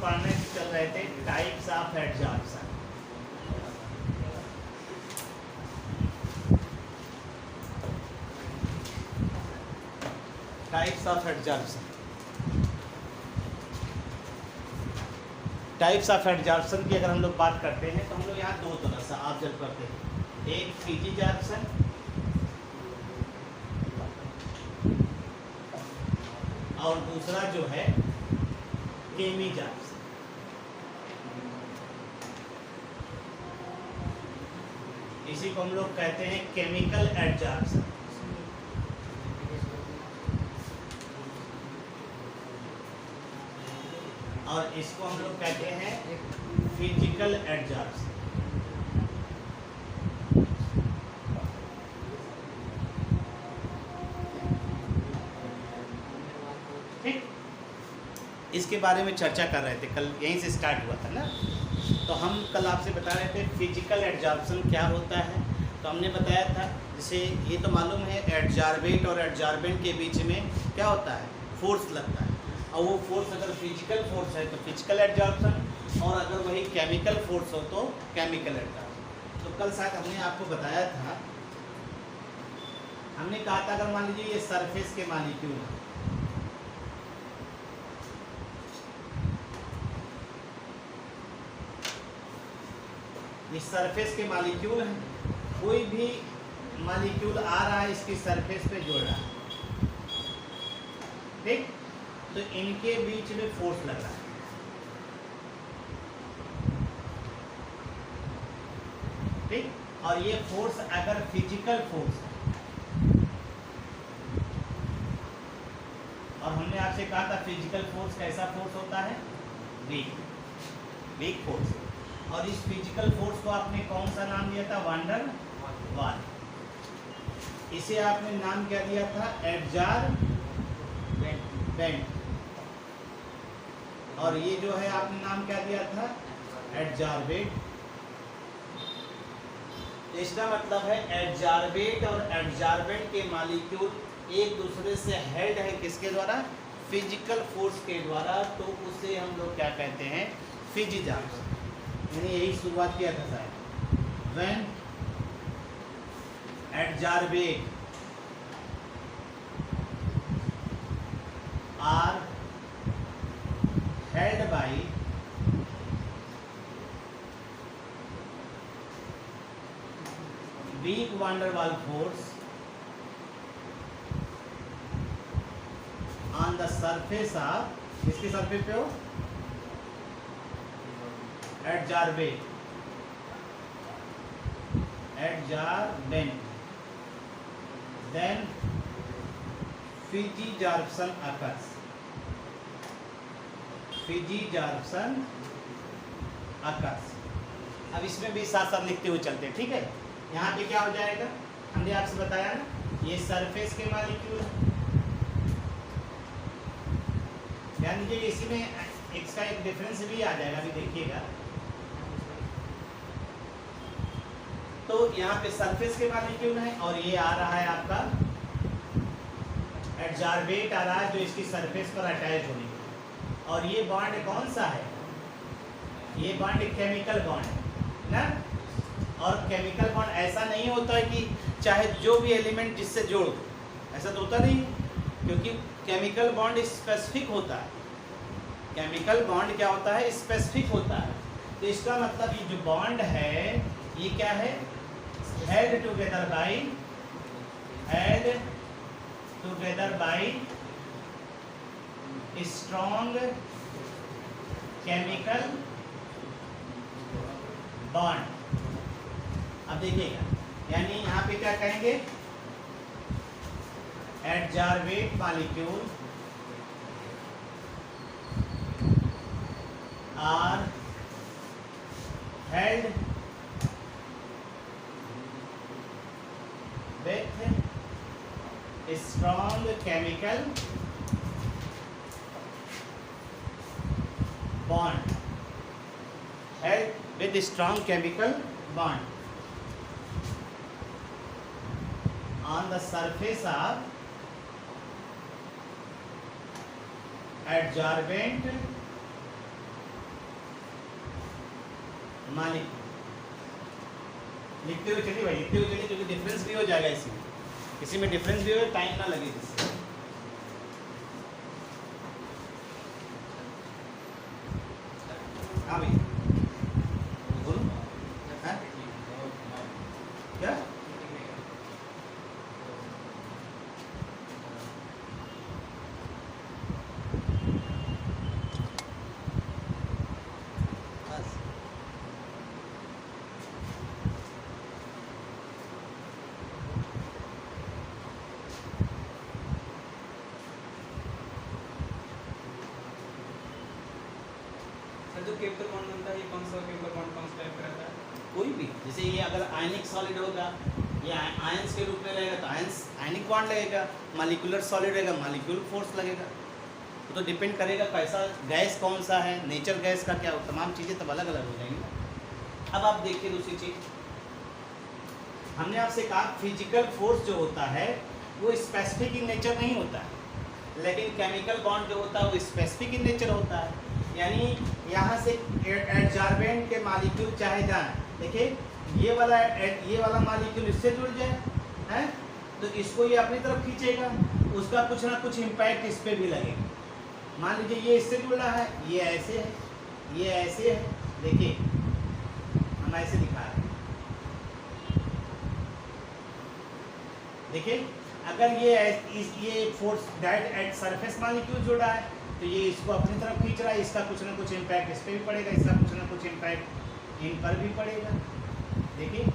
पढ़ने चल रहे थे types of adsorption. Types of adsorption, types of adsorption की अगर हम लोग बात करते हैं तो हम लोग यहाँ दो तरह से ऑब्जर्व करते हैं, एक फिजिजॉर्प्शन और दूसरा जो है केमिजॉर्प्शन। इसी को हम लोग कहते हैं केमिकल एडजॉर्प्शन। और इसको हम लोग कहते हैं फिजिकल एडजॉर्प्शन। ठीक, इसके बारे में चर्चा कर रहे थे, कल यहीं से स्टार्ट हुआ था ना। तो हम कल आपसे बता रहे थे फिजिकल एडजॉर्प्शन क्या होता है। तो हमने बताया था, जैसे ये तो मालूम है एडजॉर्बेट और एडजॉर्बेंट के बीच में क्या होता है, फोर्स लगता है। और वो फोर्स अगर फिजिकल फोर्स है तो फिजिकल एडजॉर्प्शन, और अगर वही केमिकल फोर्स हो तो केमिकल एडजॉर्प्शन। तो कल शायद हमने आपको बताया था, हमने कहा था अगर मान लीजिए ये सरफेस के मॉलिक्यूल है, ये सरफेस के मॉलिक्यूल है, कोई भी मॉलिक्यूल आ रहा है इसकी सरफेस पे जुड़ रहा है, ठीक, तो इनके बीच में फोर्स लग रहा है। ठीक, और ये फोर्स अगर फिजिकल फोर्स है, और हमने आपसे कहा था फिजिकल फोर्स कैसा फोर्स होता है, वीक फोर्स। और इस फिजिकल फोर्स को आपने कौन सा नाम दिया था, वंडर वाल। इसे आपने नाम क्या दिया था, एडजॉर्बेंट। और ये जो है आपने नाम क्या दिया था, एडजॉर्बेट। इसका मतलब है एडजॉर्बेट और एडजॉर्बेंट के मॉलिक्यूल एक दूसरे से हेल्ड है किसके द्वारा, फिजिकल फोर्स के द्वारा। तो उसे हम लोग क्या कहते हैं, फिजिजॉर्प्शन। मैंने यही शुरुआत किया था शायद, when adsorbate are held by weak van der Waals force on the surface of, किसकी सरफेस पे हो, एडजॉर्बेट, then फिजिजॉर्प्शन occurs। फिजिजॉर्प्शन occurs। अब इसमें भी साथ साथ लिखते हुए चलते हैं, ठीक है। यहाँ पे क्या हो जाएगा, हमने आपसे बताया ना, ये सरफेस के मॉलिक्यूल है, ध्यान दीजिए, इसी में इसका एक डिफरेंस भी आ जाएगा, अभी देखिएगा। तो यहाँ पे सरफेस के मॉलिक्यूल है और ये आ रहा है आपका एडजॉर्बेट आ रहा है जो इसकी सरफेस पर अटैच होने के, और ये बॉन्ड कौन सा है, ये बॉन्ड केमिकल बॉन्ड है ना। और केमिकल बॉन्ड ऐसा नहीं होता है कि चाहे जो भी एलिमेंट जिससे जोड़, ऐसा तो होता नहीं, क्योंकि केमिकल बॉन्ड स्पेसिफिक होता है। केमिकल बॉन्ड क्या होता है, स्पेसिफिक होता है। तो इसका मतलब ये जो बॉन्ड है ये क्या है, held together by strong chemical bond. अब देखिएगा, यानी यहाँ पे क्या कहेंगे, adsorbate molecule are held with strong chemical bond, held with strong chemical bond on the surface of adsorbent molecule. लिखते हुए चलिए भाई, लिखते हुए चलिए, क्योंकि डिफरेंस भी हो जाएगा इसमें, इसी में डिफरेंस भी हो, टाइम ना लगे जिससे। हाँ भाई बोलो। हाँ? क्या? जो केमिकल बॉन्ड बनता है ये कौन सा केमिकल बॉन्ड कौन सा टाइप का रहता है? कोई भी, जैसे ये अगर आयनिक सॉलिड होगा, ये आयंस के रूप में रहेगा तो आयंस आयनिक बॉन्ड लगेगा, मॉलिक्यूलर सॉलिड रहेगा मॉलिक्यूलर फोर्स लगेगा। तो डिपेंड करेगा कैसा गैस कौन सा है, नेचर गैस का क्या हो, तमाम चीज़ें तब अलग अलग हो जाएंगी ना। अब आप देखिए दूसरी चीज़, हमने आपसे कहा फिजिकल फोर्स जो होता है वो स्पेसिफिक इन नेचर नहीं होता है, लेकिन केमिकल बॉन्ड जो होता है वो स्पेसिफिक इन नेचर होता है। यानी यहाँ से एडजॉर्बेंट के मॉलिक्यूल चाहे जाए, देखिए ये वाला मॉलिक्यूल इससे जुड़ जाए हैं तो इसको ये अपनी तरफ खींचेगा, उसका कुछ ना कुछ इम्पैक्ट इस पर भी लगेगा। मान लीजिए ये इससे जुड़ रहा है, ये ऐसे है, ये ऐसे है, देखिए हम ऐसे दिखा रहे हैं, देखिए अगर ये force direct at surface molecule जुड़ रहा है तो ये इसको अपनी तरफ खींच रहा है, इसका कुछ ना कुछ इम्पैक्ट इस पर भी पड़ेगा, इसका कुछ ना कुछ इम्पैक्ट इन पर भी पड़ेगा। देखिए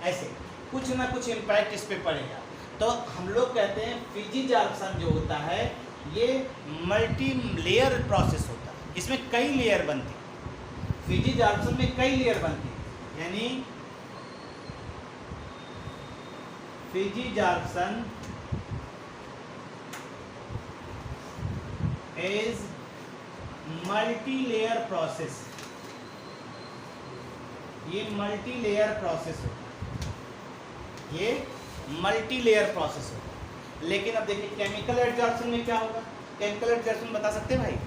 ऐसे कुछ ना कुछ इम्पैक्ट इस पर पड़ेगा। तो हम लोग कहते हैं फिजिजॉर्प्शन जो होता है ये मल्टी लेयर प्रोसेस होता है, इसमें कई लेयर बनती है, फिजिजॉर्प्शन में कई लेयर बनती है। यानी फिजिजॉर्प्शन is multi-layer process, ये मल्टी-लेयर प्रोसेस होता है, ये मल्टी-लेयर प्रोसेस होता है। लेकिन अब देखिए केमिकल एडजॉर्प्शन में क्या होगा, केमिकल एडजॉर्प्शन बता सकते हैं भाई?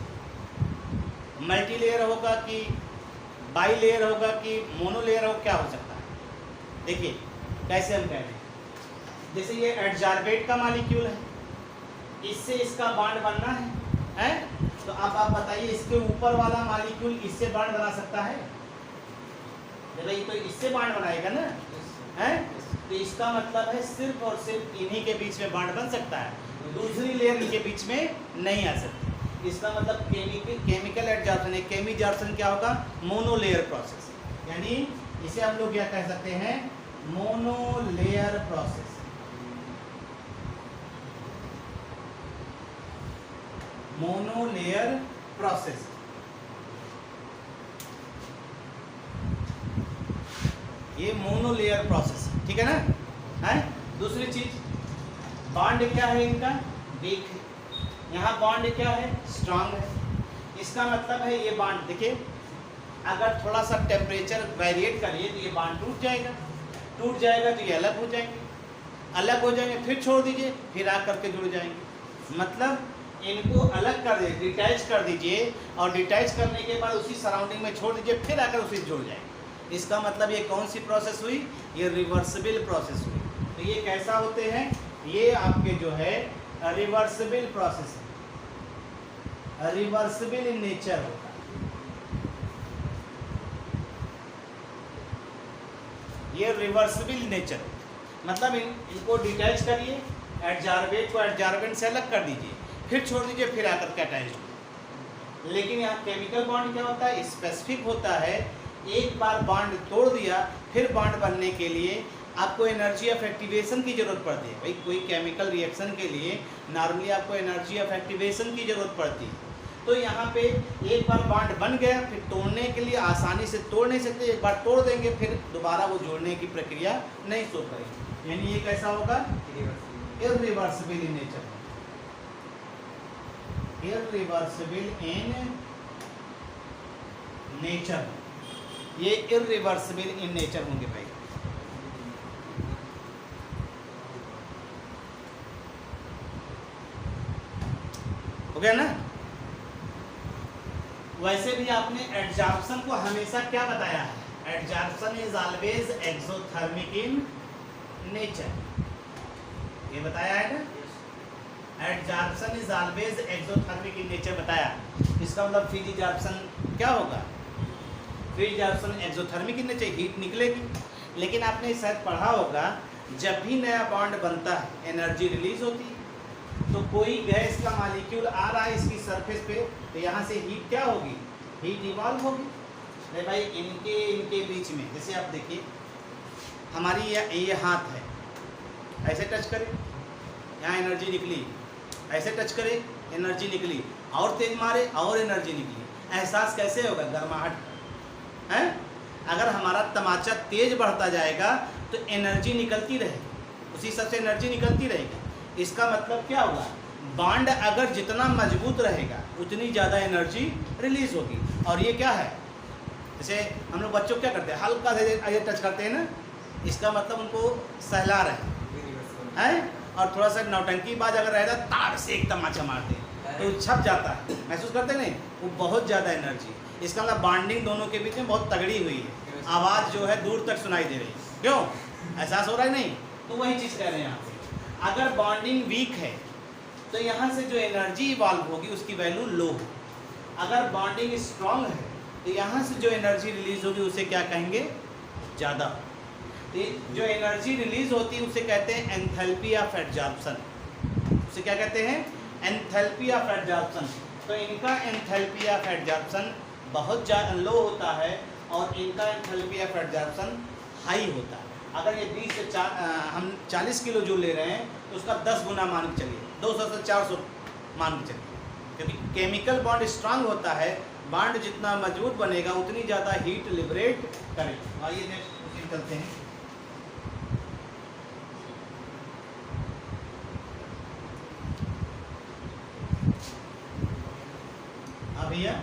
मल्टी-लेयर होगा कि बाई लेयर होगा कि मोनो-लेयर हो, क्या हो सकता है? देखिए कैसे हम कह रहे हैं, जैसे ये एडजॉर्बेट का मॉलिक्यूल है, इससे इसका बॉन्ड बनना है तो अब आप बताइए इसके ऊपर वाला मॉलिक्यूल इससे बॉन्ड बना सकता है? भाई तो इससे बॉन्ड बनाएगा ना, हैं? तो इसका मतलब है सिर्फ और सिर्फ इन्हीं के बीच में बॉन्ड बन सकता है, दूसरी लेयर इनके बीच में नहीं आ सकती। इसका मतलब केमिकल एडजॉर्प्शन, केमिजॉर्प्शन क्या होगा? Monolayer process. यानी इसे हम लोग क्या कह सकते हैं? Monolayer process. मोनोलेयर प्रोसेस, ये मोनोलेयर प्रोसेस, ठीक है ना? है दूसरी चीज, बॉन्ड क्या है इनका? वीक है। यहाँ बॉन्ड क्या है? स्ट्रांग है। इसका मतलब है ये बॉन्ड देखिए अगर थोड़ा सा टेम्परेचर वेरिएट करिए तो ये बॉन्ड टूट जाएगा, टूट जाएगा तो ये अलग हो जाएंगे, अलग हो जाएंगे, फिर छोड़ दीजिए, फिर आकर के जुड़ जाएंगे। मतलब इनको अलग कर दीजिए, डिटैच कर दीजिए, और डिटैच करने के बाद उसी सराउंडिंग में छोड़ दीजिए, फिर आकर उसी से जुड़ जाएंगे। इसका मतलब ये कौन सी प्रोसेस हुई? ये रिवर्सिबल प्रोसेस हुई। तो ये कैसा होते हैं? ये आपके जो है रिवर्सिबल प्रोसेस है, रिवर्सिबल इन नेचर होता है, ये रिवर्सिबल नेचर। मतलब इनको डिटैच करिए, एडजॉर्बेट को एडजॉर्बेंट से अलग कर दीजिए, फिर छोड़ दीजिए, फिर आकर के अटैच हो। लेकिन यहाँ केमिकल बॉन्ड क्या होता है? स्पेसिफिक होता है। एक बार बॉन्ड तोड़ दिया, फिर बॉन्ड बनने के लिए आपको एनर्जी ऑफ एक्टिवेशन की ज़रूरत पड़ती है। भाई कोई केमिकल रिएक्शन के लिए नॉर्मली आपको एनर्जी ऑफ एक्टिवेशन की ज़रूरत पड़ती है। तो यहाँ पे एक बार बॉन्ड बन गया, फिर तोड़ने के लिए आसानी से तोड़ नहीं सकते, एक बार तोड़ देंगे फिर दोबारा वो जोड़ने की प्रक्रिया नहीं शो करेगी। यानी ये कैसा होगा? Irreversible in nature, irreversible in nature, ये इररिवर्सिबल इन नेचर होंगे भाई। हो गया ना? वैसे भी आपने एडजॉर्प्शन को हमेशा क्या बताया है? Adsorption is always exothermic in nature, ये बताया है ना। Adsorption is always exothermic in nature बताया। इसका मतलब फ्री एडजॉर्प्शन क्या होगा? Free adsorption exothermic in nature, heat निकलेगी। लेकिन आपने शायद पढ़ा होगा जब भी नया बॉन्ड बनता है एनर्जी रिलीज होती है। तो कोई गैस का मॉलिक्यूल आ रहा है इसकी सरफेस पे, तो यहाँ से हीट क्या होगी? हीट इवॉल्व होगी। अरे भाई इनके बीच में, जैसे आप देखिए हमारी ये हाथ है, ऐसे टच करें यहाँ एनर्जी निकली, ऐसे टच करें एनर्जी निकली, और तेज मारे और एनर्जी निकली। एहसास कैसे होगा? गर्माहट है। अगर हमारा तमाचा तेज बढ़ता जाएगा तो एनर्जी निकलती रहेगी, उसी हिसाब से एनर्जी निकलती रहेगी। इसका मतलब क्या होगा? बॉन्ड अगर जितना मजबूत रहेगा उतनी ज़्यादा एनर्जी रिलीज होगी। और ये क्या है? जैसे हम लोग बच्चों क्या करते हैं, हल्का से ऐसे टच करते हैं ना, इसका मतलब उनको सहला रहे हैं। और थोड़ा सा नौटंकी बाज अगर रहेगा तार से एक तमाचा मारते हैं तो छप जाता है, महसूस करते नहीं? वो बहुत ज़्यादा एनर्जी। इसका मतलब बॉन्डिंग दोनों के बीच में बहुत तगड़ी हुई है, आवाज़ जो है दूर तक सुनाई दे रही है। क्यों? एहसास हो रहा है नहीं? तो वही चीज़ कह रहे हैं यहाँ पे। अगर बॉन्डिंग वीक है तो यहाँ से जो एनर्जी इवॉल्व होगी उसकी वैल्यू लो है। अगर बॉन्डिंग स्ट्रॉन्ग है तो यहाँ से जो एनर्जी रिलीज होगी उसे क्या कहेंगे? ज़्यादा। तो जो एनर्जी रिलीज होती है उसे कहते हैं एंथैल्पी ऑफ एडजॉर्प्शन। उसे क्या कहते हैं? Enthalpy of adsorption. तो इनका एंथैल्पी ऑफ एडजॉर्प्शन बहुत ज़्यादा लो होता है और इनका एंथैल्पी ऑफ एडजॉर्प्शन हाई होता है। अगर ये 20 से हम 40 किलो जो ले रहे हैं तो उसका 10 गुना मान के चलिए, 200 से 400 मान के चलिए, क्योंकि केमिकल बॉन्ड स्ट्रांग होता है। बॉन्ड जितना मजबूत बनेगा उतनी ज़्यादा हीट लिबरेट करेगा। आइए नेक्स्ट क्वेश्चन चलते हैं। अब भैया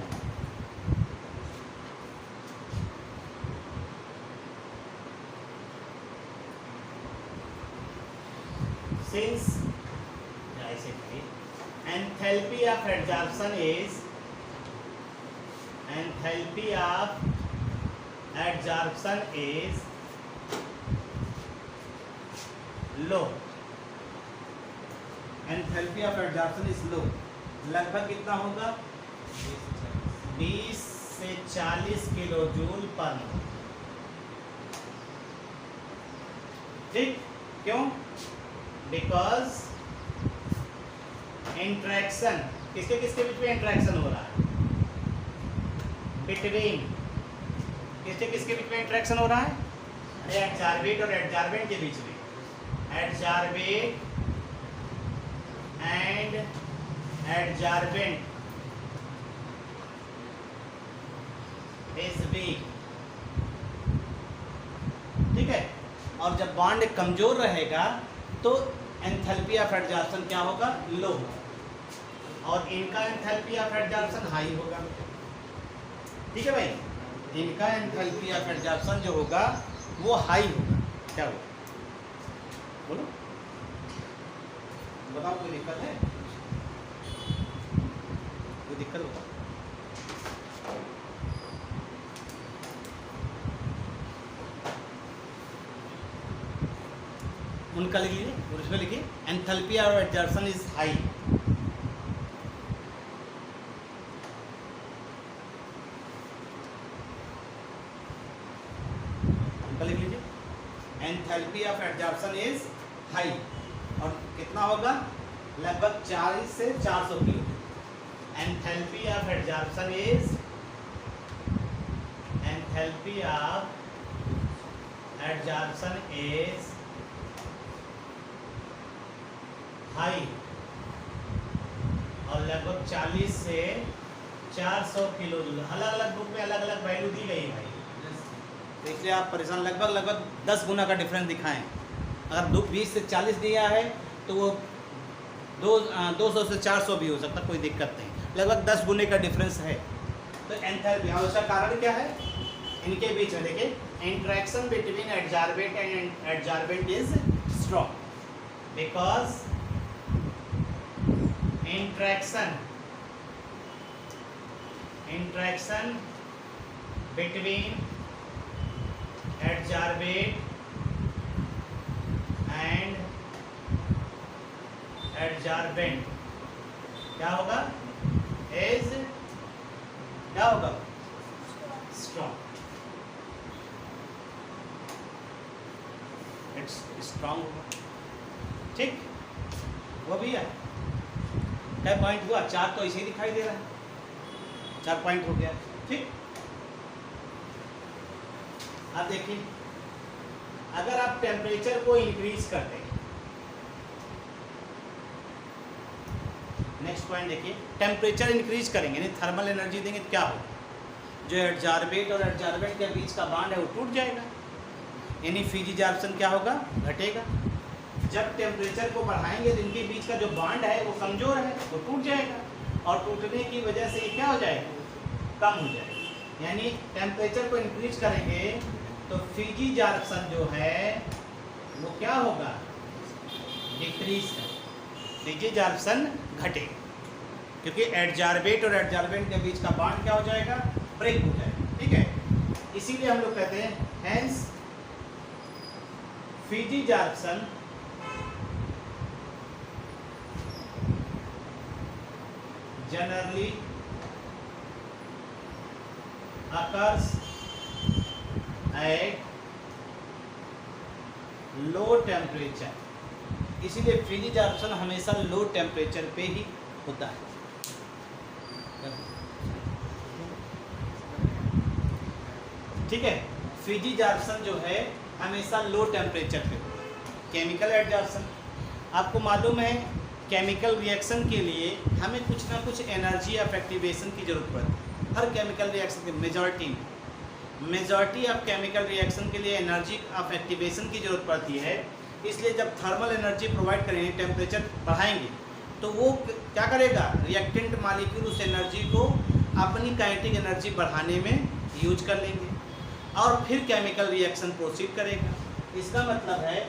since enthalpy of adsorption is low, enthalpy of adsorption is low। लगभग कितना होगा? 20 से 40 किलो जूल पर मोल। ठीक? क्यों? बिकॉज इंट्रैक्शन किसके किसके बीच में इंट्रैक्शन हो रहा है? बिटवीन किसके किसके बीच में इंट्रैक्शन हो रहा है? एडजॉर्बेट और एडजॉर्बेंट के बीच में। Adsorbate and adsorbent is weak. ठीक है। और जब बॉन्ड कमजोर रहेगा तो एंथैल्पी ऑफ एडजॉर्प्शन क्या होगा? लो होगा। और इनका एंथैल्पी ऑफ एडजॉर्प्शन हाई होगा। ठीक है भाई, इनका एंथैल्पी ऑफ एडजॉर्प्शन जो होगा वो हाई होगा। क्या होगा? बोलो, बताओ, कोई दिक्कत है? कोई दिक्कत बताओ। उनका लिख लीजिए और उसमें लिखिए enthalpy of adsorption is high. उनका लिख लीजिए enthalpy of adsorption is high. और कितना होगा? लगभग 40 से 400 kilo. Enthalpy of adsorption is high और लगभग 40 से 400 किलो जूल। अलग अलग बुक में अलग अलग वैल्यू दी गई है भाई, इसलिए आप परेशान। लगभग 10 गुना का डिफरेंस दिखाएं। अगर 20 से 40 दिया है तो वो 200 से 400 भी हो सकता, कोई दिक्कत नहीं। लगभग 10 गुने का डिफरेंस है। तो एंथैल्पी, उसका कारण क्या है? इनके बीच में देखिए interaction between adsorbent and adsorbent is strong because interaction between adsorbate and adsorbent क्या होगा? इज क्या होगा? स्ट्रॉन्ग। इट्स स्ट्रॉन्ग होगा। ठीक, वो भी है। क्या पॉइंट हुआ? 4 तो ऐसे ही दिखाई दे रहा है, 4 पॉइंट हो गया। ठीक, अब देखिए, अगर आप टेम्परेचर को इंक्रीज करते हैं, नेक्स्ट पॉइंट देखिए, टेम्परेचर इंक्रीज करेंगे यानी थर्मल एनर्जी देंगे तो क्या होगा? जो एडजॉर्बेट और एडजॉर्बेंट के बीच का बांड है वो टूट जाएगा, यानी फिजिजार्प्शन क्या होगा? घटेगा। जब टेम्परेचर को बढ़ाएंगे तो इनके बीच का जो बांड है वो कमजोर है, वो टूट जाएगा, और टूटने की वजह से ये क्या हो जाएगा? कम हो जाएगा। यानी टेम्परेचर को इंक्रीज करेंगे तो फिजिजार्प्शन जो है वो क्या होगा? डिक्रीज है, फिजिजार्प्शन घटेगा, क्योंकि एडजॉर्बेट और एडजॉर्बेंट के बीच का बांड क्या हो जाएगा? ब्रेक हो जाएगा। ठीक है, इसीलिए हम लोग कहते हैं hence फिजिजार्प्शन generally occurs at low temperature, इसीलिए फिजिजार्प्शन हमेशा लो टेम्परेचर पे ही होता है। ठीक है, फिजिजार्प्शन जो है हमेशा लो टेम्परेचर पे होता है। केमिकल एडजॉर्प्शन, आपको मालूम है केमिकल रिएक्शन के लिए हमें कुछ ना कुछ एनर्जी ऑफ एक्टिवेशन की ज़रूरत पड़ती है। हर केमिकल रिएक्शन के मेजॉरिटी ऑफ केमिकल रिएक्शन के लिए एनर्जी ऑफ एक्टिवेशन की ज़रूरत पड़ती है। इसलिए जब थर्मल एनर्जी प्रोवाइड करेंगे, टेम्परेचर बढ़ाएंगे, तो वो क्या करेगा? रिएक्टेंट मॉलिक्यूल उस एनर्जी को अपनी काइनेटिक एनर्जी बढ़ाने में यूज कर लेंगे और फिर केमिकल रिएक्शन प्रोसीड करेगा। इसका मतलब है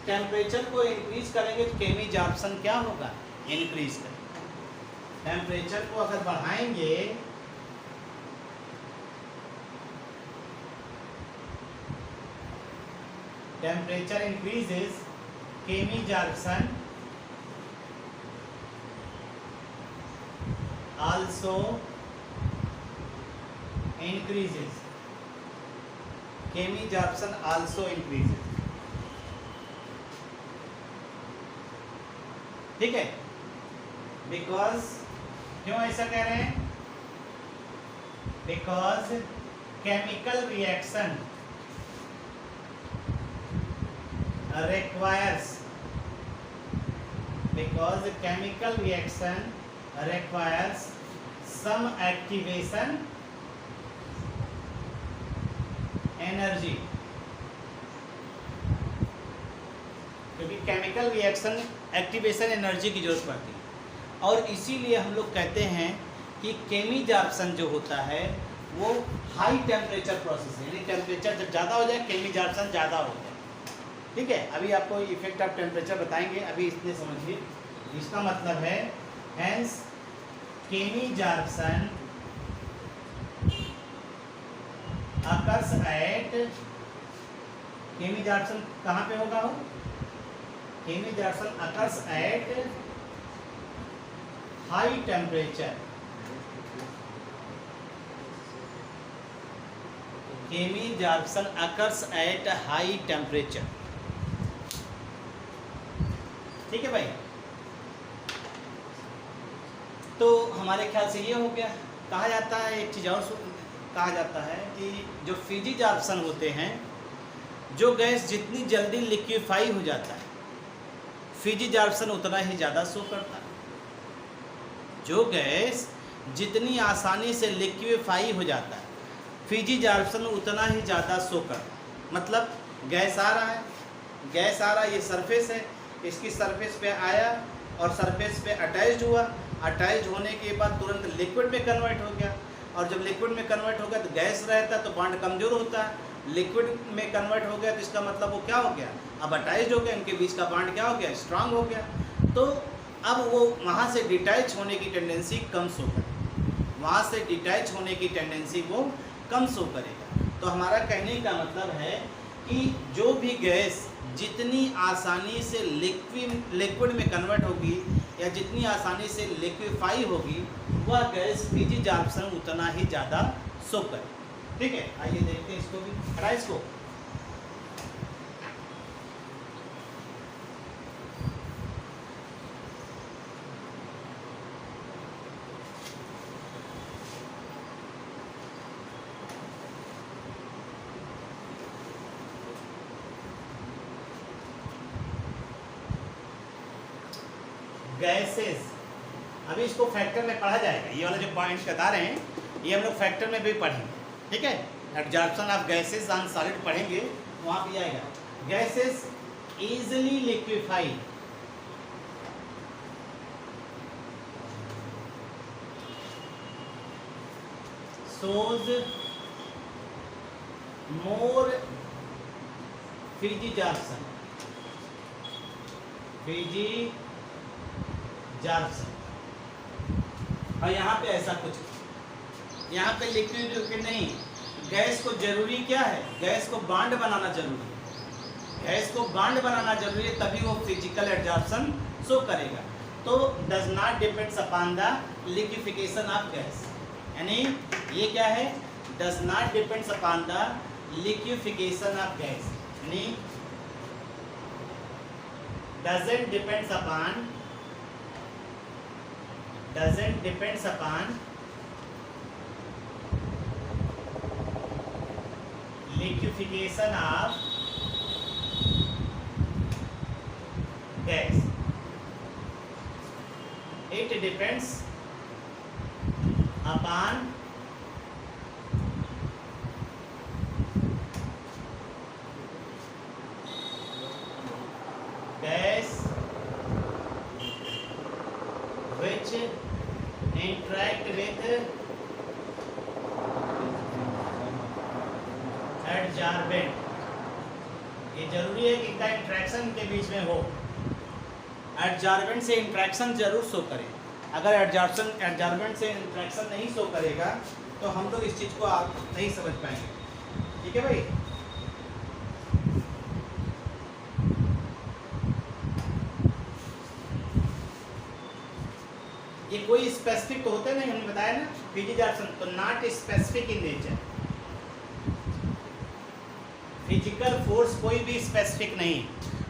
टेम्परेचर को इंक्रीज करेंगे तो केमिजार्प्शन क्या होगा? इंक्रीज करेगा। टेम्परेचर को अगर बढ़ाएंगे temperature increases, chemisorption also increases, chemisorption also increases. ठीक है, बिकॉज क्यों ऐसा कह रहे हैं? Because chemical reaction requires, because chemical reaction requires some activation energy, क्योंकि केमिकल रिएक्शन एक्टिवेशन एनर्जी की जरूरत पड़ती है, और इसीलिए हम लोग कहते हैं कि केमिजार्प्शन जो होता है वो हाई टेम्परेचर प्रोसेस है, यानी टेम्परेचर जब ज़्यादा हो जाए केमिजार्प्शन ज़्यादा हो जाए। ठीक है, अभी आपको इफेक्ट ऑफ टेम्परेचर बताएंगे, अभी इसने समझिए। इसका मतलब है hence chemisorption occurs at, chemisorption कहाँ पे होगा? हो chemisorption occurs at high temperature, chemisorption occurs at high temperature. ठीक है भाई, तो हमारे ख्याल से ये हो गया। कहा जाता है एक चीज़ और कहा जाता है कि जो फिजिजार्प्शन होते हैं, जो गैस जितनी जल्दी लिक्विफाई हो जाता है फिजिजार्प्शन उतना ही ज़्यादा शो करता है। जो गैस जितनी आसानी से लिक्विफाई हो जाता है फिजिजार्प्शन उतना ही ज़्यादा शो करता है। मतलब गैस आ रहा है, ये सरफेस है, इसकी सरफेस पे आया और सरफेस पे अटैच्ड हुआ, अटैच्ड होने के बाद तुरंत लिक्विड में कन्वर्ट हो गया, और जब लिक्विड में कन्वर्ट हो गया तो गैस रहता है तो बॉन्ड कमज़ोर होता है। लिक्विड में कन्वर्ट हो गया तो इसका मतलब वो क्या हो गया? अब अटैच्ड हो गया, इनके बीच का बॉन्ड क्या हो गया? स्ट्रांग हो गया। तो अब वो वहाँ से डिटैच होने की टेंडेंसी कम शो कर, वहाँ से डिटैच होने की टेंडेंसी वो कम शो करेगा। तो हमारा कहने का मतलब है कि जो भी गैस जितनी आसानी से लिक्विड में कन्वर्ट होगी या जितनी आसानी से लिक्विफाई होगी, वह गैस फ्रिज एब्जॉर्प्शन उतना ही ज़्यादा शो करे। ठीक है, आइए देखते हैं इसको भी, हटा इसको। गैसेस, अभी इसको फैक्टर में पढ़ा जाएगा। ये वाला जो पॉइंट्स बता रहे हैं ये हम लोग फैक्टर में भी पढ़ेंगे। ठीक है, absorption of gases on solid पढ़ेंगे, वहाँ भी आएगा। Gases easily liquefied, shows more फ्रिजिजार्प्शन, और यहाँ पे ऐसा कुछ, यहाँ पे लिक्विड नहीं, गैस को जरूरी क्या है, गैस को बॉन्ड बनाना जरूरी है, गैस को बॉन्ड बनाना जरूरी है, तभी वो फिजिकल एब्जॉर्प्शन शो करेगा। तो does not depends upon the liquefaction of gas, यानी ये क्या है, does not depends upon the liquefaction of gas, यानी doesn't depends upon liquefaction of gas, it depends upon gas which interact with adsorbent, ये जरूरी है कि इनका इंट्रैक्शन के बीच में हो, एडजॉर्बेंट से इंट्रैक्शन जरूर शो करे। अगर एडजॉर्बेंट से इंट्रैक्शन नहीं शो करेगा तो हम लोग इस चीज़ को आप नहीं समझ पाएंगे। ठीक है भाई, ये कोई स्पेसिफिक तो होते नहीं, हमने बताया ना, फिजिकल तो not specific in nature, physical force कोई भी स्पेसिफिक नहीं।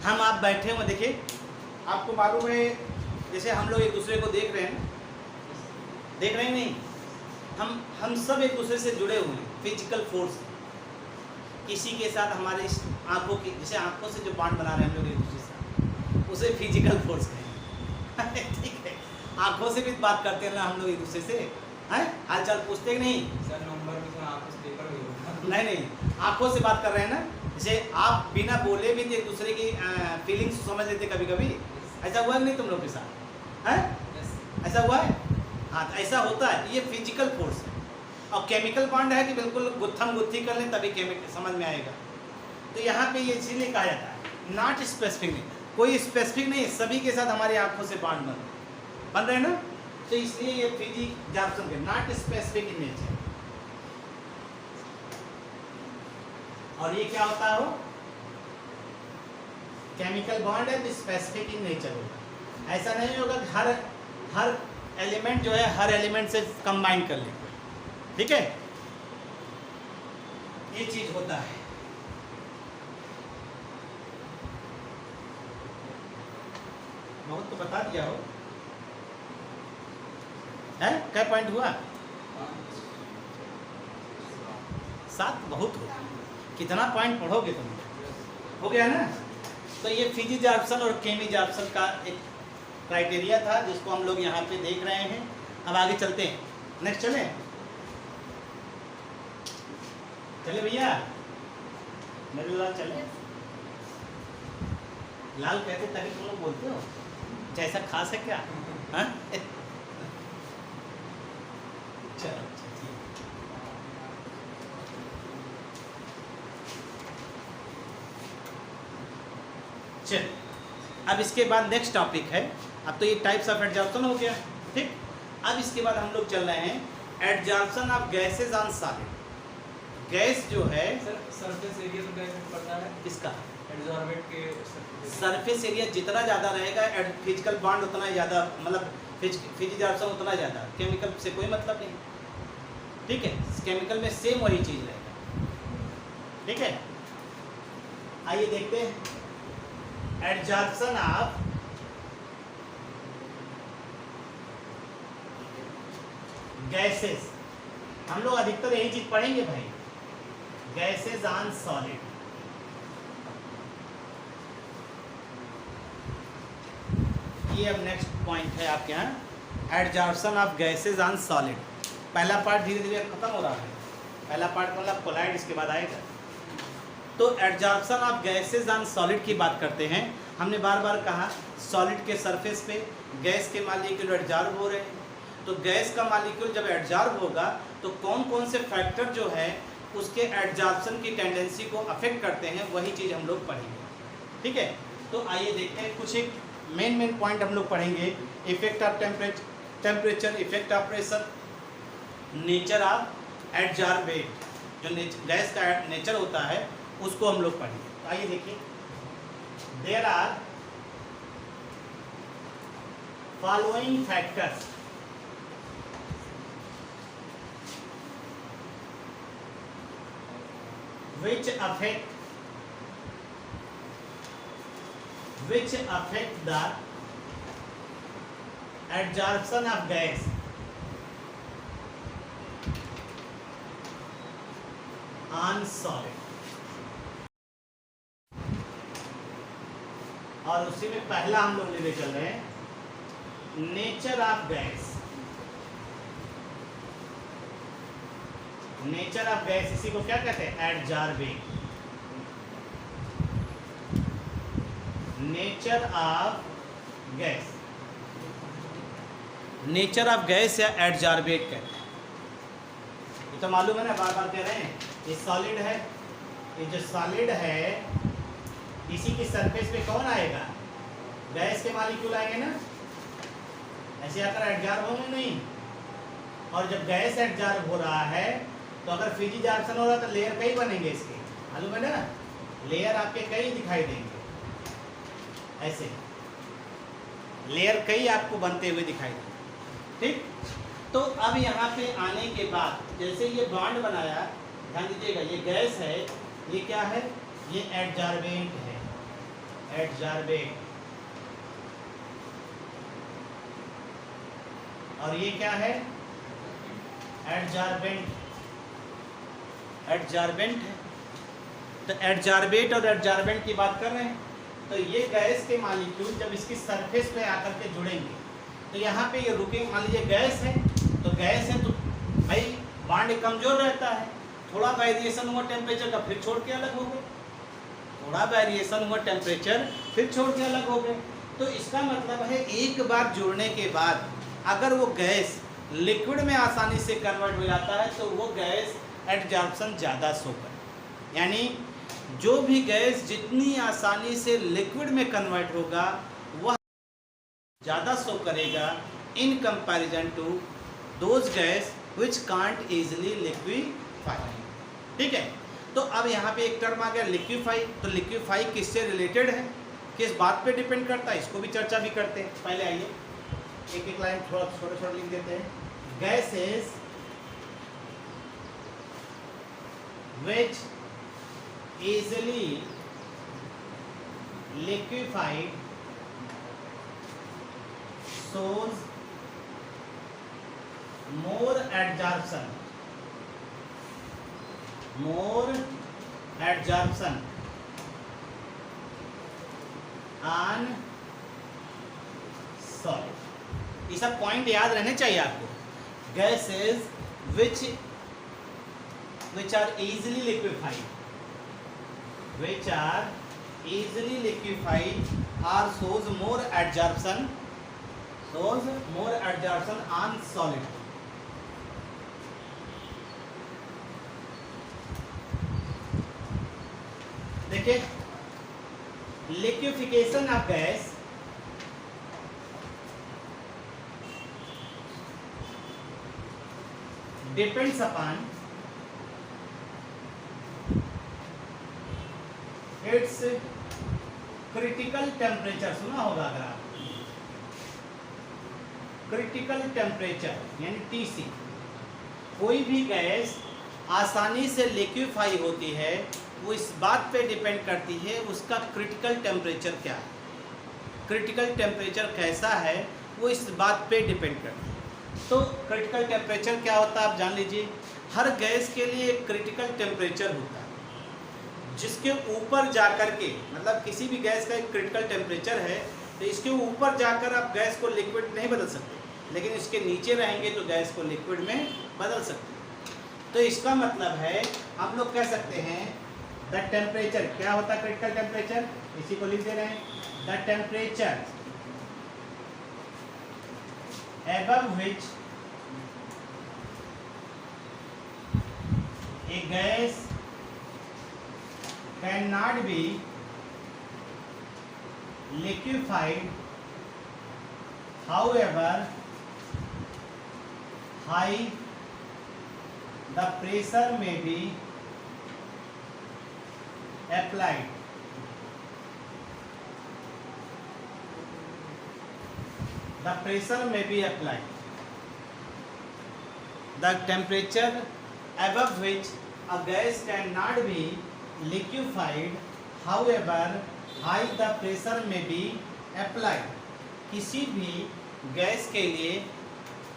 हम आप बैठे हुए देखिए, आपको मालूम है जैसे हम लोग एक दूसरे को देख रहे हैं, देख रहे हैं नहीं, हम सब एक दूसरे से जुड़े हुए हैं फिजिकल फोर्स। किसी के साथ हमारे इस आँखों की, जैसे आँखों से जो बॉन्ड बना रहे हैं हम लोग एक दूसरे से, उसे फिजिकल फोर्स कहेंगे। ठीक है, आँखों से भी बात करते हैं ना हम लोग एक दूसरे से, हैं हाल चाल पूछते हैं नहीं, सर नंबर भी आंखों से पेपर भी होगा। नहीं आँखों से बात कर रहे हैं ना, जैसे आप बिना बोले भी एक दूसरे की फीलिंग्स समझ लेते कभी कभी, ऐसा हुआ है नहीं तुम लोग के साथ, हैं ऐसा हुआ है? हाँ, तो ऐसा होता है, ये फिजिकल फोर्स है। और केमिकल बॉन्ड है कि बिल्कुल गुत्थम गुत्थी कर लें तभी केमिकल समझ में आएगा। तो यहाँ पे ये इसीलिए कहा जाता है नॉट स्पेसिफिक, नहीं कोई स्पेसिफिक नहीं, सभी के साथ हमारी आँखों से बॉन्ड बन रहे हैं ना, तो इसलिए ये फिजिजार्प्शन के नॉट स्पेसिफिक इन नेचर। और ये क्या होता है, वो केमिकल बॉन्ड है तो स्पेसिफिक इन नेचर होगा। ऐसा नहीं होगा कि हर एलिमेंट जो है हर एलिमेंट से कंबाइन कर ले, ठीक है, ये चीज होता है। बहुत तो बता दिया हो, है क्या पॉइंट हुआ? 7 बहुत हो, कितना पॉइंट पढ़ोगे तुम, हो गया ना। तो ये फिजिजार्प्शन और केमिजार्प्शन का एक क्राइटेरिया था जिसको हम लोग यहाँ पे देख रहे हैं। अब आगे चलते हैं, नेक्स्ट चले भैया, मेरे लाल चले, लाल कहते तभी तुम लोग बोलते हो, जैसा खास है क्या? हाँ चलो चल, अब इसके बाद नेक्स्ट टॉपिक है। अब तो ये टाइप्स ऑफ एडजॉर्प्शन हो गया, ठीक। अब इसके बाद हम लोग चल रहे हैं adsorption of gases on solid, gas जो है सर सरफेस एरिया पे क्या इफेक्ट पड़ता है इसका एब्जॉर्बेंट के सरफेस एरिया जितना ज़्यादा रहेगा फिजिकल बॉन्ड उतना ही ज़्यादा, मतलब फिजिकल उतना ज़्यादा, केमिकल से कोई मतलब नहीं, ठीक है। केमिकल में सेम वही चीज़ रहेगा, ठीक है। आइए देखते हैं एडजॉर्प्शन ऑफ गैसेस, हम लोग अधिकतर यही चीज पढ़ेंगे भाई, गैसेज ऑन सॉलिड। ये अब नेक्स्ट पॉइंट है आपके यहाँ, adsorption of gases on solid. पहला पार्ट धीरे धीरे खत्म हो रहा है, पहला पार्ट मतलब कोलाइड, इसके बाद आएगा। तो adsorption of gases on solid की बात करते हैं। हमने बार बार कहा सॉलिड के सरफेस पे गैस के मॉलिक्यूल एडजॉर्ब हो रहे हैं, तो गैस का मॉलिक्यूल जब एडजॉर्ब होगा तो कौन कौन से फैक्टर जो है उसके एडजॉर्प्शन की टेंडेंसी को अफेक्ट करते हैं, वही चीज़ हम लोग पढ़ेंगे, ठीक है। तो आइए देखते हैं कुछ एक मेन पॉइंट हम लोग पढ़ेंगे। Effect of temperature, effect of pressure, nature of adsorbate, जो गैस का नेचर होता है उसको हम लोग पढ़ेंगे। तो आइए देखिए, there are following factors which affect the adsorption of gas on solid। और उसी में पहला हम लोग लेके चल रहे हैं nature of gas. Nature of gas, इसी को क्या कहते हैं, adsorbing. Nature of gas, nature of gas या एडजॉर्बेट कहते हैं। ये तो मालूम है ना, बार बार कह रहे हैं। ये सॉलिड है, ये जो सॉलिड है इसी की सरफेस पे कौन आएगा, गैस के मॉलिक्यूल आएंगे ना, ऐसे आकर एडजॉर्ब होंगे नहीं। और जब गैस एडजॉर्ब हो रहा है तो अगर फिजिजॉर्प्शन हो रहा है तो लेयर कई बनेंगे इसके, मालूम है ना, लेयर आपके कई दिखाई देंगे, ऐसे लेयर कई आपको बनते हुए दिखाई देंगे, ठीक। तो अब यहाँ पे आने के बाद जैसे ये बॉन्ड बनाया, ध्यान दीजिएगा, ये गैस है, ये क्या है, ये एडजॉर्बेंट है, एडजॉर्बेंट। और ये क्या है, एडजॉर्बेंट, एडजॉर्बेंट है। तो एडजॉर्बेट और एडजॉर्बेंट की बात कर रहे हैं। तो ये गैस के मॉलिक्यूल जब इसकी सरफेस पे आकर के जुड़ेंगे तो यहाँ पे ये रुकेंगे। मान लीजिए गैस है, तो गैस है तो भाई बॉन्ड कमजोर रहता है, थोड़ा वेरिएशन हुआ टेम्परेचर का फिर छोड़ के अलग हो गए, थोड़ा वेरिएशन हुआ टेम्परेचर फिर छोड़ के अलग हो गए। तो इसका मतलब है एक बार जुड़ने के बाद अगर वो गैस लिक्विड में आसानी से कन्वर्ट हो जाता है तो वो गैस एडजॉर्प्शन ज़्यादा शो करे। यानी जो भी गैस जितनी आसानी से लिक्विड में कन्वर्ट होगा वह ज़्यादा शो करेगा in comparison to those gas which can't easily liquefy, ठीक है। तो अब यहाँ पे एक टर्म आ गया लिक्विफाई। तो लिक्विफाई किससे रिलेटेड है, किस बात पे डिपेंड करता है, इसको भी चर्चा भी करते हैं। पहले आइए एक एक लाइन थोड़ा छोटे छोटे लिख देते हैं। Gases which easily liquefied shows more adsorption on solid। ये सब पॉइंट याद रहने चाहिए आपको। Gases which are easily liquefied or shows more adsorption on solid। देखिए liquefaction of gas, depends upon its critical temperature. सुना होगा अगर आप, क्रिटिकल टेम्परेचर यानी TC। कोई भी गैस आसानी से लिक्विफाई होती है वो इस बात पे डिपेंड करती है उसका क्रिटिकल टेम्परेचर क्या है। क्रिटिकल टेम्परेचर कैसा है वो इस बात पे डिपेंड करती है। तो क्रिटिकल टेम्परेचर क्या होता है आप जान लीजिए। हर गैस के लिए एक क्रिटिकल टेम्परेचर होता है जिसके ऊपर जाकर के, मतलब किसी भी गैस का एक क्रिटिकल टेम्परेचर है तो इसके ऊपर जाकर आप गैस को लिक्विड नहीं बदल सकते, लेकिन इसके नीचे रहेंगे तो गैस को लिक्विड में बदल सकते हैं। तो इसका मतलब है हम लोग कह सकते हैं द टेम्परेचर क्या होता है, क्रिटिकल टेम्परेचर, इसी को लिख दे रहे हैं, the temperature above which a gas cannot be liquefied, however high the pressure may be applied. The pressure may be applied. The temperature above which a gas cannot be liquefied, however high the pressure may be applied. किसी भी gas के लिए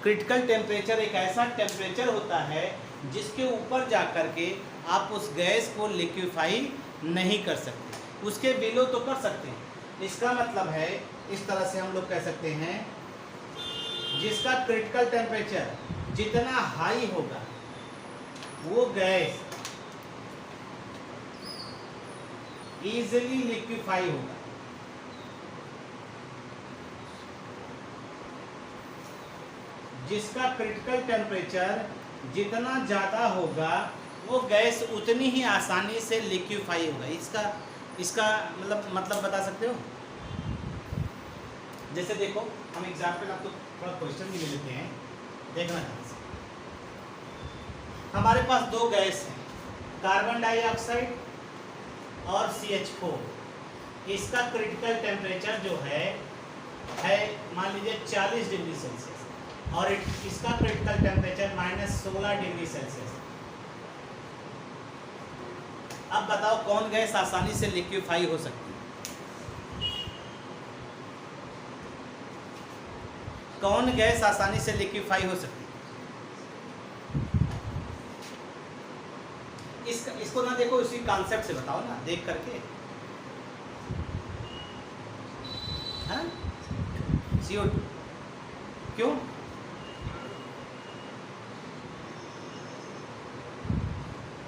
critical temperature एक ऐसा temperature होता है जिसके ऊपर जाकर के आप उस गैस को लिक्विफाई नहीं कर सकते, उसके बिलो तो कर सकते हैं। इसका मतलब है इस तरह से हम लोग कह सकते हैं जिसका क्रिटिकल टेम्परेचर जितना हाई होगा वो गैस इजीली लिक्विफाई होगा। जिसका क्रिटिकल टेम्परेचर जितना ज़्यादा होगा वो गैस उतनी ही आसानी से लिक्विफाई होगा। इसका मतलब बता सकते हो? जैसे देखो हम एग्जाम्पल आपको थोड़ा क्वेश्चन भी ले लेते हैं, देखना ध्यान से। हमारे पास दो गैस हैं, कार्बन डाइऑक्साइड और CH4। इसका क्रिटिकल टेम्परेचर जो है मान लीजिए 40 डिग्री सेल्सियस और इसका क्रिटिकल टेम्परेचर -16 डिग्री सेल्सियस। अब बताओ कौन गैस आसानी से लिक्विफाई हो सकती है? कौन गैस आसानी से लिक्विफाई हो सकती है? इसको ना देखो, इसी कॉन्सेप्ट से बताओ ना, देख करके। हाँ? CO2 क्यों?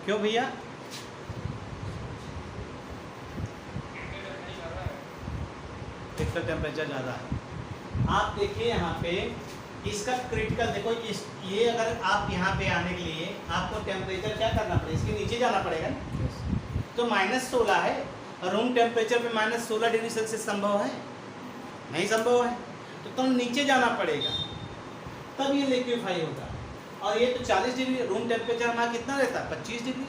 क्यों भैया? क्रिटिकल टेम्परेचर ज़्यादा है। आप देखिए यहाँ पे इसका क्रिटिकल देखो, ये अगर आप यहाँ पे आने के लिए आपको टेम्परेचर क्या करना पड़ेगा, इसके नीचे जाना पड़ेगा ना। तो -16 है, रूम टेम्परेचर पे -16 डिग्री सेल्सियस संभव है? नहीं संभव है। तो तुम नीचे जाना पड़ेगा तब ये लिक्विफाई होगा। और ये तो 40 डिग्री रूम टेम्परेचर हमारा कितना रहता है? 25 डिग्री।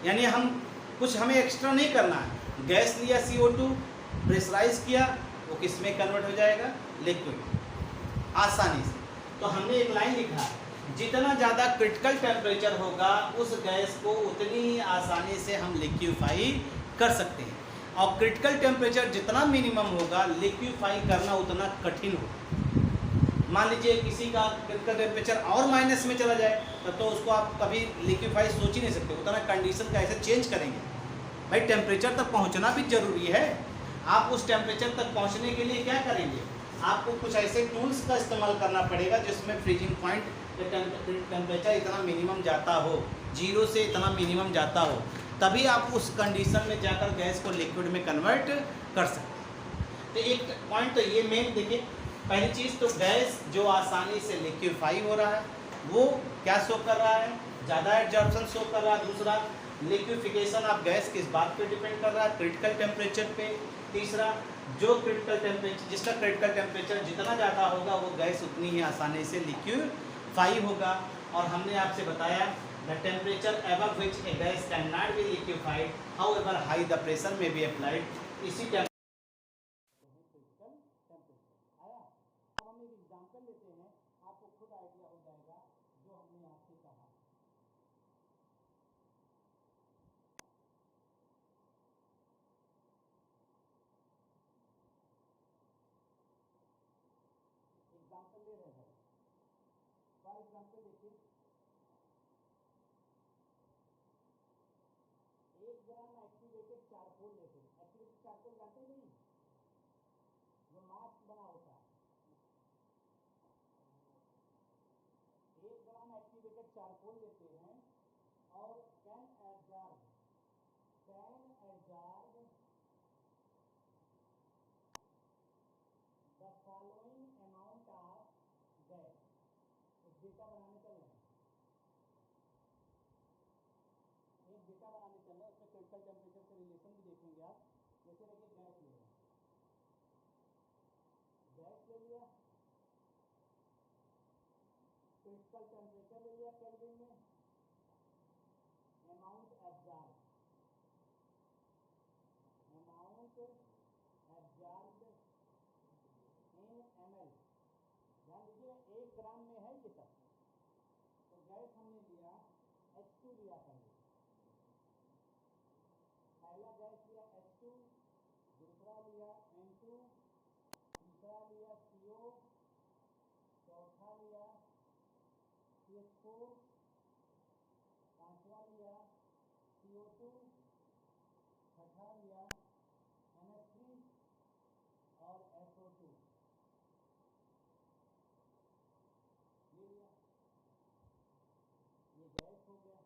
यानी हमें एक्स्ट्रा नहीं करना है। गैस लिया CO2, प्रेशराइज किया, वो किस में कन्वर्ट हो जाएगा? लिक्विड, आसानी से। तो हमने एक लाइन लिखा है, जितना ज़्यादा क्रिटिकल टेम्परेचर होगा उस गैस को उतनी ही आसानी से हम लिक्विफाई कर सकते हैं। और क्रिटिकल टेम्परेचर जितना मिनिमम होगा लिक्विफाई करना उतना कठिन होगा। मान लीजिए किसी का क्रिटिकल टेम्परेचर और माइनस में चला जाए तो उसको आप कभी लिक्विफाई सोच ही नहीं सकते। उतना कंडीशन कैसे चेंज करेंगे? भाई टेम्परेचर तक पहुँचना भी जरूरी है। आप उस टेम्परेचर तक पहुंचने के लिए क्या करेंगे? आपको कुछ ऐसे टूल्स का इस्तेमाल करना पड़ेगा जिसमें फ्रीजिंग पॉइंट टेम्परेचर इतना मिनिमम जाता हो, 0 से इतना मिनिमम जाता हो, तभी आप उस कंडीशन में जाकर गैस को लिक्विड में कन्वर्ट कर सकते हैं। तो एक पॉइंट तो ये मेन देखिए, पहली चीज़ तो गैस जो आसानी से लिक्विफाई हो रहा है वो क्या शो कर रहा है? ज़्यादा एब्जॉर्प्शन शो कर रहा है। दूसरा, लिक्विफिकेशन ऑफ गैस किस बात पे डिपेंड कर रहा है? क्रिटिकल टेम्परेचर पे। तीसरा, जो क्रिटिकल टेम्परेचर जिसका क्रिटिकल टेम्परेचर जितना ज़्यादा होगा वो गैस उतनी ही आसानी से लिक्विफाई होगा। और हमने आपसे बताया the temperature above which A gas can not be liquefied however high the pressure में बी अप्लाइड। इसी आया। अब हम एक एग्जांपल लेते हैं, आपको खुद आइडिया हो जाएगा जो हमने आपसे कहा। एग्जांपल ले रहे हैं। फॉर एग्जांपल देखिए, 1 ग्राम एक्टिवेटेड चारकोल लेते हैं। एक्टिवेटेड चारकोल जानते हैं नहीं, जो मास्क बना होता है। 1 ग्राम एक्टिवेटेड चारकोल लेते हैं और can absorb the following amount of gas. एक डेटा बनाने चल रहे हैं, एक डेटा बनाने चल रहे हैं, उसमें क्रिटिकल टेम्परेचर से रिलेशन भी देखेंगे आप। जैसे देखिए गैस ले रहे हैं, गैस ले लिया, क्रिटिकल टेम्परेचर ले लिया केल्विन में, अमाउंट एब्जॉर्ब इन ml। ध्यान दीजिए 1 ग्राम में है ये सब। तो गैस हमने लिया H2 लिया, पहला गैस लिया H2, दूसरा लिया N2, तीसरा लिया CO, चौथा लिया CH4, पांचवा लिया CO2, छठा लिया NH3 और SO2 ले लिया। ये गैस हो गया।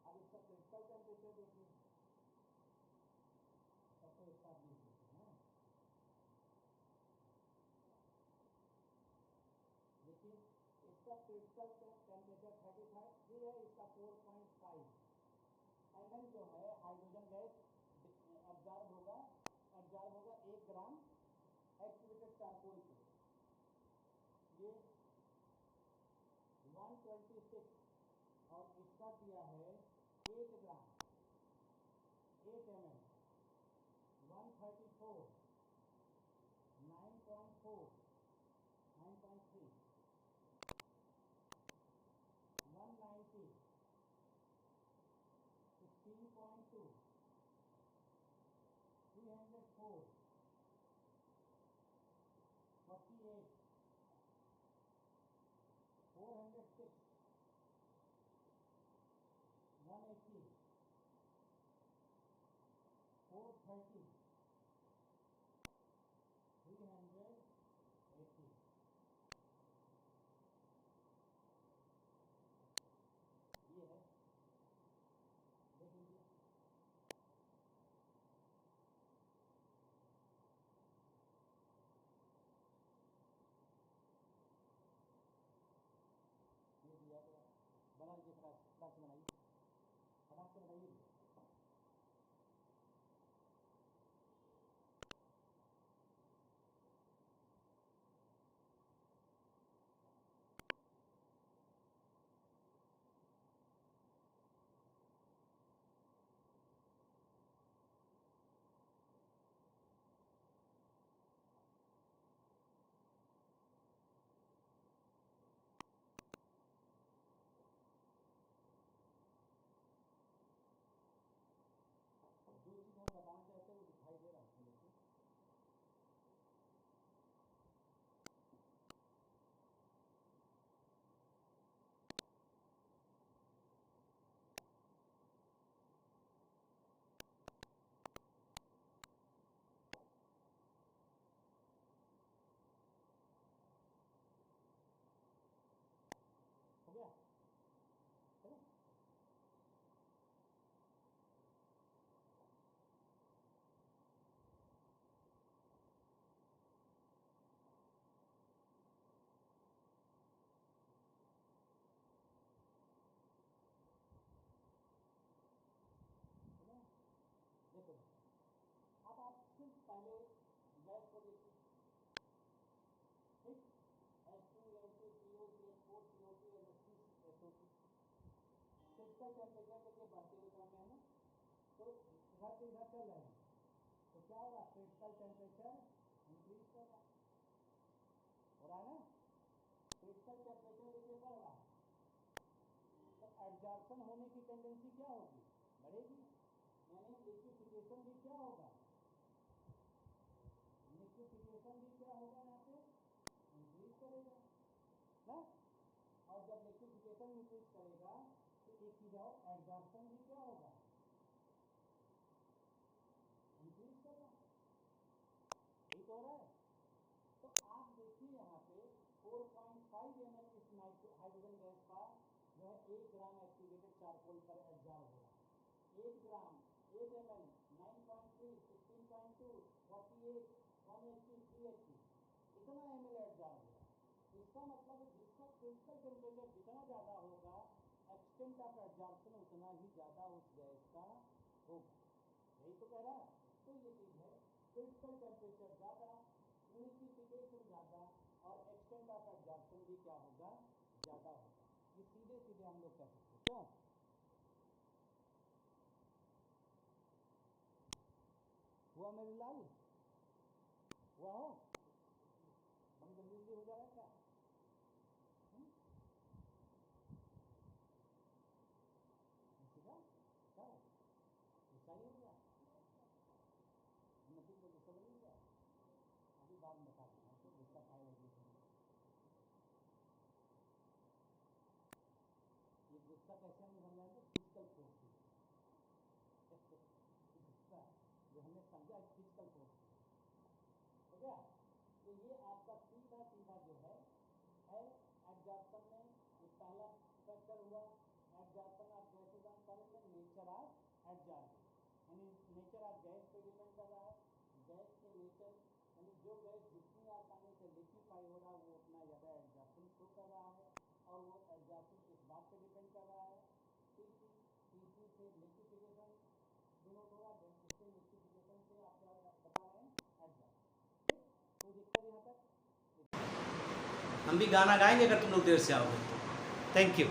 अब इसका क्रिटिकल टेम्परेचर देखिए, सबसे एस्टैब्लिश है ना। देखिए इसका क्रिटिकल टेम्परेचर 35 है, इसका 4.5 ml जो है हाइड्रोजन गैस एब्जॉर्ब होगा 1 ग्राम एक्टिवेटेड चारकोल से। ये 126 और इसका किया है 8 ग्राम 8 ml 134 9.4 9.3 190 16.2 304 48 406 180 430 380। ये है, देख लीजिए। ये दिया गया, बना लीजिए, फटाक से बनाइए, फटाक से बनाइए। क्रिटिकल टेम्परेचर देखिए बढ़ते हुए क्रम में है ना, तो इधर से इधर चल रहे हैं, तो क्या होगा, क्रिटिकल टेम्परेचर इंक्रीज कर रहा हो रहा है ना, क्रिटिकल टेम्परेचर देखिए बढ़ रहा है, तो एडजॉर्प्शन होने की टेंडेंसी क्या होगी, बढ़ेगी, यानी लिक्विफिकेशन भी क्या होगा, लिक्विफिकेशन भी क्या होगा यहाँ पे इंक्रीज करेगा ना, और जब लिक्विफिकेशन इंक्रीज करेगा तो एक चीज और एडजॉर्प्शन भी क्या होगा इंक्रीज करना, यही तो हो रहा है। तो आप देखिए यहाँ पे 4.5 ml इस हाइड्रोजन गैस का जो है 1 ग्राम एक्टिवेटेड चारकोल पर एब्जॉर्ब हो रहा है, 8 ग्राम 8 ml 9.3 16.2 48 180 380 इतना ml एब्जॉर्ब हो रहा है। इसका मतलब जिसका क्रिटिकल टेम्परेचर जितना ज़्यादा होगा एक्सटेंट ऑफ एब्जॉर्प्शन उतना ही ज़्यादा उस गैस का होगा, यही तो कह रहा है। तो ये चीज़ है, क्रिटिकल टेम्परेचर ज़्यादा, लिक्विफिकेशन ज़्यादा और एक्सटेंट ऑफ एब्जॉर्प्शन भी क्या होगा ज़्यादा होगा, ये सीधे सीधे हम लोग कह सकते हैं। क्यों हुआ मेरे लाल, हुआ हो, बड़ी जल्दी जल्दी हो जा रहा है क्या, सीधा क्या हो गुस्सा ही हो गया, नतीज को गुस्सा लग गया, अभी बाद में बता दूंगा तो गुस्सा खाए लगे। ये गुस्सा कैसे हम समझाएंगे, फिजिकल फोर्स गुस्सा जो हमने समझा फिजिकल फोर्स हो गया। तो ये आपका सीधा सीधा जो है एब्जॉर्प्शन में ये पहला फैक्टर हुआ, absorption of gases on solid में नेचर ऑफ एब्जॉर्बिंग, यानी नेचर ऑफ गैस पे डिपेंड कर रहा है, गैस के नेचर यानी जो गैस जितनी आसानी से लिक्विफाई हो रहा है वो उतना ज़्यादा एब्जॉर्प्शन शो कर रहा है, और वो एब्जॉर्प्शन इस बात पे डिपेंड कर रहा है टीसी से लिक्विफिकेशन दोनों थोड़ा इससे लिक्विफिकेशन से आप क्या बता रहे हैं एब्जॉर्प्शन। कोई दिक्कत यहाँ तक, हम भी गाना गाएंगे अगर तुम लोग देर से आओगे तो। Thank you.